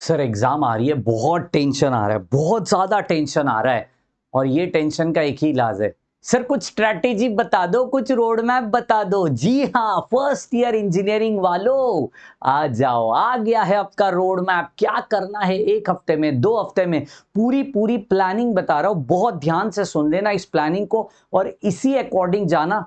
Sir exam आ रही है, बहुत टेंशन आ रहा है, बहुत ज्यादा टेंशन आ रहा है। और ये टेंशन का एक ही इलाज है। सर कुछ स्ट्रैटेजी बता दो, कुछ रोड मैप बता दो। जी हाँ, फर्स्ट ईयर इंजीनियरिंग वालों, आ जाओ, आ गया है आपका रोड मैप। क्या करना है, 1 हफ्ते में, 2 हफ्ते में, पूरी पूरी प्लानिंग बता रहा हूं। बहुत ध्यान से सुन लेना इस प्लानिंग को और इसी अकॉर्डिंग जाना।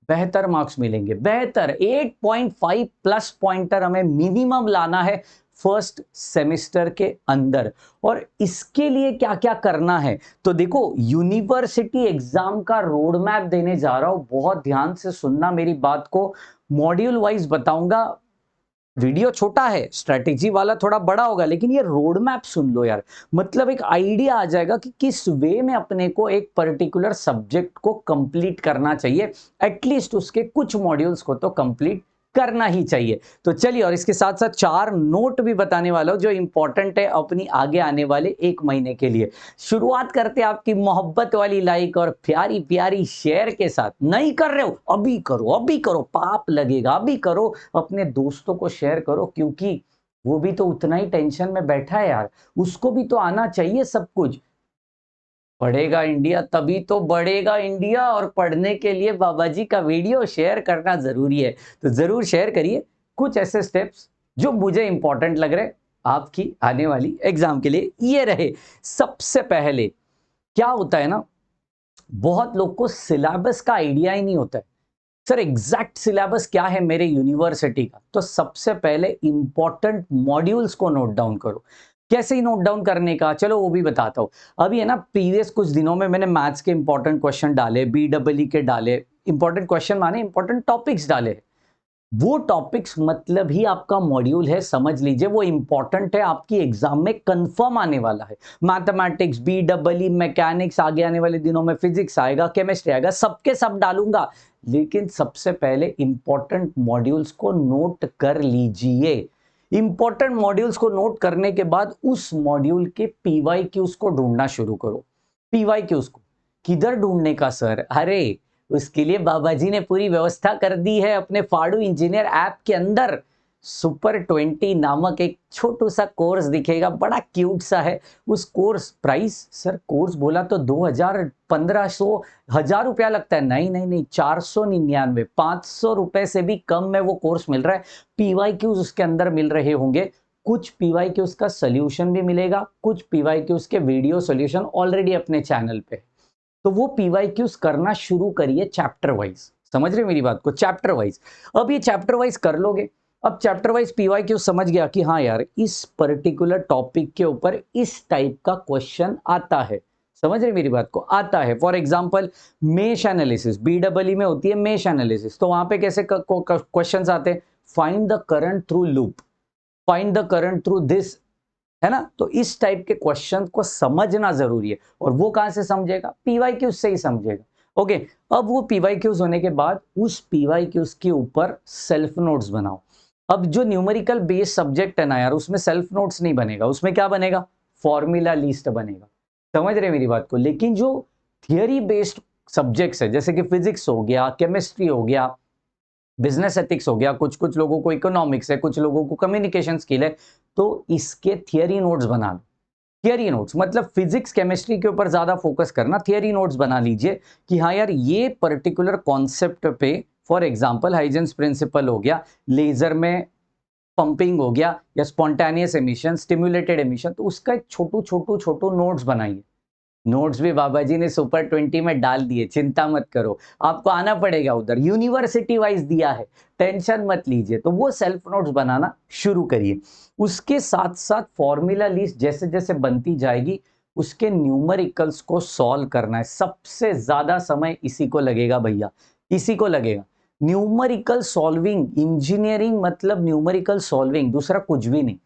बेहतर मार्क्स मिलेंगे, बेहतर 8.5 प्लस पॉइंटर हमें मिनिमम लाना है फर्स्ट सेमेस्टर के अंदर। और इसके लिए क्या क्या करना है, तो देखो, यूनिवर्सिटी एग्जाम का रोड मैप देने जा रहा हूं। बहुत ध्यान से सुनना मेरी बात को, मॉड्यूल वाइज बताऊंगा। वीडियो छोटा है, स्ट्रेटेजी वाला थोड़ा बड़ा होगा, लेकिन ये रोड मैप सुन लो यार। मतलब एक आइडिया आ जाएगा कि किस वे में अपने को एक पर्टिकुलर सब्जेक्ट को कंप्लीट करना चाहिए। एटलीस्ट उसके कुछ मॉड्यूल्स को तो कंप्लीट करना ही चाहिए। तो चलिए, और इसके साथ साथ 4 नोट भी बताने वाला हूं जो इंपॉर्टेंट है अपनी आगे आने वाले 1 महीने के लिए। शुरुआत करते हैं आपकी मोहब्बत वाली लाइक और प्यारी प्यारी शेयर के साथ। नहीं कर रहे हो, अभी करो, अभी करो, पाप लगेगा, अभी करो। अपने दोस्तों को शेयर करो, क्योंकि वो भी तो उतना ही टेंशन में बैठा है यार। उसको भी तो आना चाहिए सब कुछ। पढ़ेगा इंडिया तभी तो बढ़ेगा इंडिया, और पढ़ने के लिए बाबा जी का वीडियो शेयर करना जरूरी है। तो जरूर शेयर करिए कुछ ऐसे स्टेप्स जो मुझे इंपॉर्टेंट लग रहे आपकी आने वाली एग्जाम के लिए। ये रहे, सबसे पहले क्या होता है ना, बहुत लोग को सिलेबस का आइडिया ही नहीं होता है। सर एग्जैक्ट सिलेबस क्या है मेरे यूनिवर्सिटी का, तो सबसे पहले इंपॉर्टेंट मॉड्यूल्स को नोट डाउन करो। कैसे ही नोट डाउन करने का, चलो वो भी बताता हूं। अभी है ना, प्रीवियस कुछ दिनों में मैंने मैथ्स के इंपॉर्टेंट क्वेश्चन डाले, बीडब्ल्यू के डाले। इंपॉर्टेंट क्वेश्चन माने इंपॉर्टेंट टॉपिक्स डाले। वो टॉपिक्स मतलब ही आपका मॉड्यूल है, समझ लीजिए। वो इंपॉर्टेंट है, आपकी एग्जाम में कंफर्म आने वाला है। मैथमेटिक्स, बीडब्ल्यू, मैकेनिक्स, आगे आने वाले दिनों में फिजिक्स आएगा, केमिस्ट्री आएगा, सबके सब डालूंगा। लेकिन सबसे पहले इंपॉर्टेंट मॉड्यूल्स को नोट कर लीजिए। इंपॉर्टेंट मॉड्यूल्स को नोट करने के बाद उस मॉड्यूल के पीवाई क्यूज को ढूंढना शुरू करो। पीवाई क्यूज को किधर ढूंढने का सर? अरे उसके लिए बाबा जी ने पूरी व्यवस्था कर दी है अपने फाड़ू इंजीनियर ऐप के अंदर। सुपर 20 नामक एक छोटू सा कोर्स दिखेगा, बड़ा क्यूट सा है। उस कोर्स प्राइस, सर कोर्स बोला तो 2000, 1500, 1000 रुपया लगता है। नहीं नहीं नहीं, 499, 500 रुपए से भी कम में वो कोर्स मिल रहा है। पीवाई क्यूज उसके अंदर मिल रहे होंगे। कुछ पीवाई क्यूज का सोल्यूशन भी मिलेगा, कुछ पीवाई क्यूज के वीडियो सोल्यूशन ऑलरेडी अपने चैनल पे। तो वो पीवाईक्यूज करना शुरू करिए चैप्टर वाइज। समझ रहे मेरी बात को? Chapter wise. अब ये चैप्टर वाइज कर लोगे। अब चैप्टर वाइज पीवाईक्यू समझ गया कि हाँ यार, इस पर्टिकुलर टॉपिक के ऊपर इस टाइप का क्वेश्चन आता है। समझ रहे मेरी बात को? आता है। For example, mesh analysis, BW में होती है मेश एनालिसिस। तो वहां पे कैसे क्वेश्चन आते हैं? Find the current through loop, find the current through this, है ना? तो इस टाइप के क्वेश्चन को समझना जरूरी है। और वो कहां से समझेगा? पीवाईक्यूज से ही समझेगा। ओके। अब वो पीवाईक्यूज होने के बाद उस पीवाईक्यूज के ऊपर सेल्फ नोट्स बनाओ। अब जो न्यूमेरिकल बेस्ड सब्जेक्ट है ना यार, उसमें सेल्फ नोट्स नहीं बनेगा। उसमें क्या बनेगा? फॉर्मूला लिस्ट बनेगा। समझ रहे मेरी बात को? लेकिन जो थियरी बेस्ड सब्जेक्ट्स है, जैसे कि फिजिक्स हो गया, केमिस्ट्री हो गया, बिजनेस एथिक्स हो गया, कुछ कुछ लोगों को इकोनॉमिक्स है, कुछ लोगों को कम्युनिकेशन स्किल है, तो इसके थियरी नोट्स बना लो। थियरी नोट्स मतलब फिजिक्स केमिस्ट्री के ऊपर ज्यादा फोकस करना, थियरी नोट्स बना लीजिए कि हाँ यार, ये पर्टिकुलर कॉन्सेप्ट पे, फॉर एग्जांपल हाइजेंस प्रिंसिपल हो गया, लेजर में पंपिंग हो गया, या स्पॉन्टेनियस एमिशन, स्टिमुलेटेड एमिशन, तो उसका एक छोटू छोटू छोटू नोट्स बनाइए। नोट्स भी बाबा जी ने सुपर 20 में डाल दिए, चिंता मत करो। आपको आना पड़ेगा उधर, यूनिवर्सिटी वाइज दिया है, टेंशन मत लीजिए। तो वो सेल्फ नोट्स बनाना शुरू करिए। उसके साथ साथ फॉर्मूला लिस्ट जैसे जैसे बनती जाएगी, उसके न्यूमेरिकल्स को सॉल्व करना है। सबसे ज्यादा समय इसी को लगेगा भैया, इसी को लगेगा। न्यूमेरिकल सॉल्विंग, इंजीनियरिंग मतलब न्यूमेरिकल सॉल्विंग, दूसरा कुछ भी नहीं।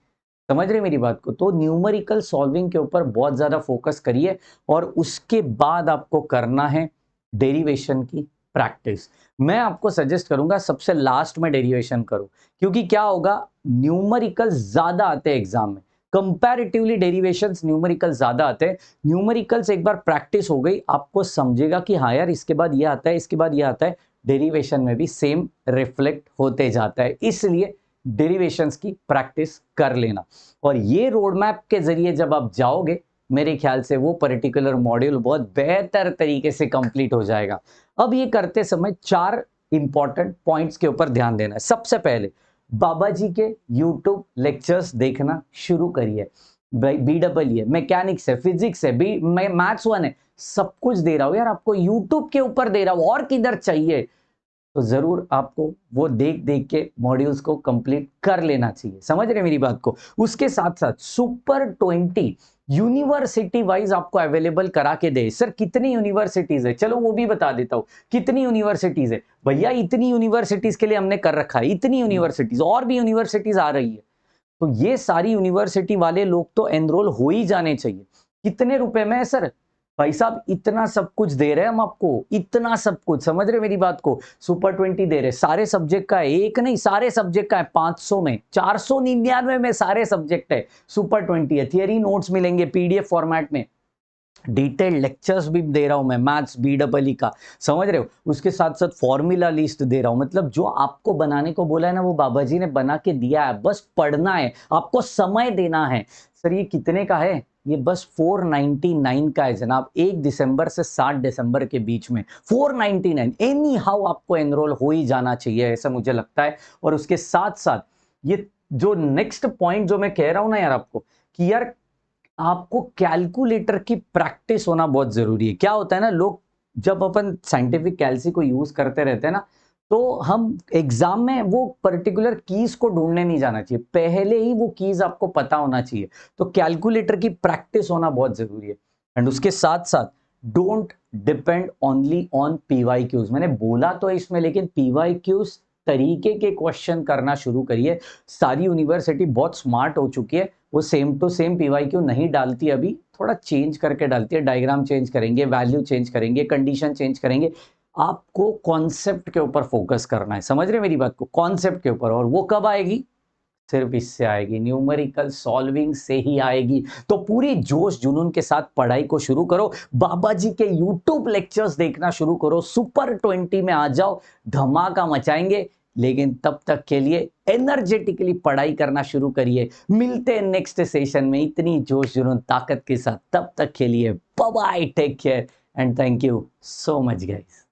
समझ रहे मेरी बात को? तो न्यूमेरिकल सॉल्विंग के ऊपर बहुत ज्यादा फोकस करिए। और उसके बाद आपको करना है डेरिवेशन की प्रैक्टिस। मैं आपको सजेस्ट करूंगा सबसे लास्ट में डेरिवेशन करो, क्योंकि क्या होगा, न्यूमेरिकल ज्यादा आते हैं एग्जाम में, कंपैरेटिवली डेरिवेशंस न्यूमेरिकल ज्यादा आते हैं। न्यूमेरिकल्स एक बार प्रैक्टिस हो गई, आपको समझेगा कि हाँ यार, इसके बाद ये आता है, इसके बाद ये आता है। डेरिवेशन में भी सेम रिफ्लेक्ट होते जाता है। इसलिए डेरिवेशंस की प्रैक्टिस कर लेना। और ये रोड मैप के जरिए जब आप जाओगे, मेरे ख्याल से वो पर्टिकुलर मॉड्यूल बहुत बेहतर तरीके से कंप्लीट हो जाएगा। अब ये करते समय 4 इंपॉर्टेंट पॉइंट्स के ऊपर ध्यान देना है। सबसे पहले बाबा जी के यूट्यूब लेक्चर्स देखना शुरू करिए। BEE है, मैकेनिक्स है, फिजिक्स है, मैथ्स 1 है, सब कुछ दे रहा हूं यार आपको, यूट्यूब के ऊपर दे रहा हूं, और किधर चाहिए? तो जरूर आपको वो देख देख के मॉड्यूल्स को कंप्लीट कर लेना चाहिए। समझ रहे मेरी बात को? उसके साथ साथ सुपर 20 यूनिवर्सिटी वाइज आपको अवेलेबल करा के दे। सर कितनी यूनिवर्सिटीज है, चलो वो भी बता देता हूं। कितनी यूनिवर्सिटीज है भैया? इतनी यूनिवर्सिटीज के लिए हमने कर रखा है, इतनी यूनिवर्सिटीज, और भी यूनिवर्सिटीज आ रही है। तो ये सारी यूनिवर्सिटी वाले लोग तो एनरोल हो ही जाने चाहिए। कितने रुपए में है सर? भाई साहब इतना सब कुछ दे रहे हैं हम आपको, इतना सब कुछ, समझ रहे मेरी बात को? सुपर 20 दे रहे, सारे सब्जेक्ट का है, एक नहीं सारे सब्जेक्ट का है, 500 में, 499 में सारे सब्जेक्ट है। सुपर 20 है, थियरी नोट्स मिलेंगे पीडीएफ फॉर्मेट में, डिटेल्ड लेक्चर्स भी दे रहा हूं मैं, मैथ्स BEE का, समझ रहे हो? उसके साथ साथ फॉर्मूला लिस्ट दे रहा हूं। मतलब जो आपको बनाने को बोला है ना, वो बाबा जी ने बना के दिया है, बस पढ़ना है, आपको समय देना है। सर ये कितने का है? ये बस 499 का है जनाब, 1 दिसंबर से 7 दिसंबर के बीच में 499। एनी हाउ आपको एनरोल हो ही जाना चाहिए, ऐसा मुझे लगता है। और उसके साथ साथ ये जो नेक्स्ट पॉइंट जो मैं कह रहा हूं ना यार आपको, कि यार आपको कैलकुलेटर की प्रैक्टिस होना बहुत जरूरी है। क्या होता है ना, लोग जब अपन साइंटिफिक कैलसी को यूज करते रहते हैं ना, तो हम एग्जाम में वो पर्टिकुलर कीज को ढूंढने नहीं जाना चाहिए, पहले ही वो कीज आपको पता होना चाहिए। तो कैलकुलेटर की प्रैक्टिस होना बहुत जरूरी है। एंड उसके साथ साथ don't depend only on PYQs। मैंने बोला तो है इसमें, लेकिन PYQs तरीके के क्वेश्चन करना शुरू करिए। सारी यूनिवर्सिटी बहुत स्मार्ट हो चुकी है, वो सेम टू सेम PYQ नहीं डालती, अभी थोड़ा चेंज करके डालती है, डायग्राम चेंज करेंगे, वैल्यू चेंज करेंगे, कंडीशन चेंज करेंगे। आपको कॉन्सेप्ट के ऊपर फोकस करना है, समझ रहे मेरी बात को? कॉन्सेप्ट के ऊपर। और वो कब आएगी? सिर्फ इससे आएगी, न्यूमेरिकल सॉल्विंग से ही आएगी। तो पूरी जोश जुनून के साथ पढ़ाई को शुरू करो, बाबा जी के यूट्यूब लेक्चर्स देखना शुरू करो, सुपर 20 में आ जाओ, धमाका मचाएंगे। लेकिन तब तक के लिए एनर्जेटिकली पढ़ाई करना शुरू करिए। मिलते हैं नेक्स्ट सेशन में इतनी जोश जुनून ताकत के साथ। तब तक के लिए bye bye, take care and thank you so much guys.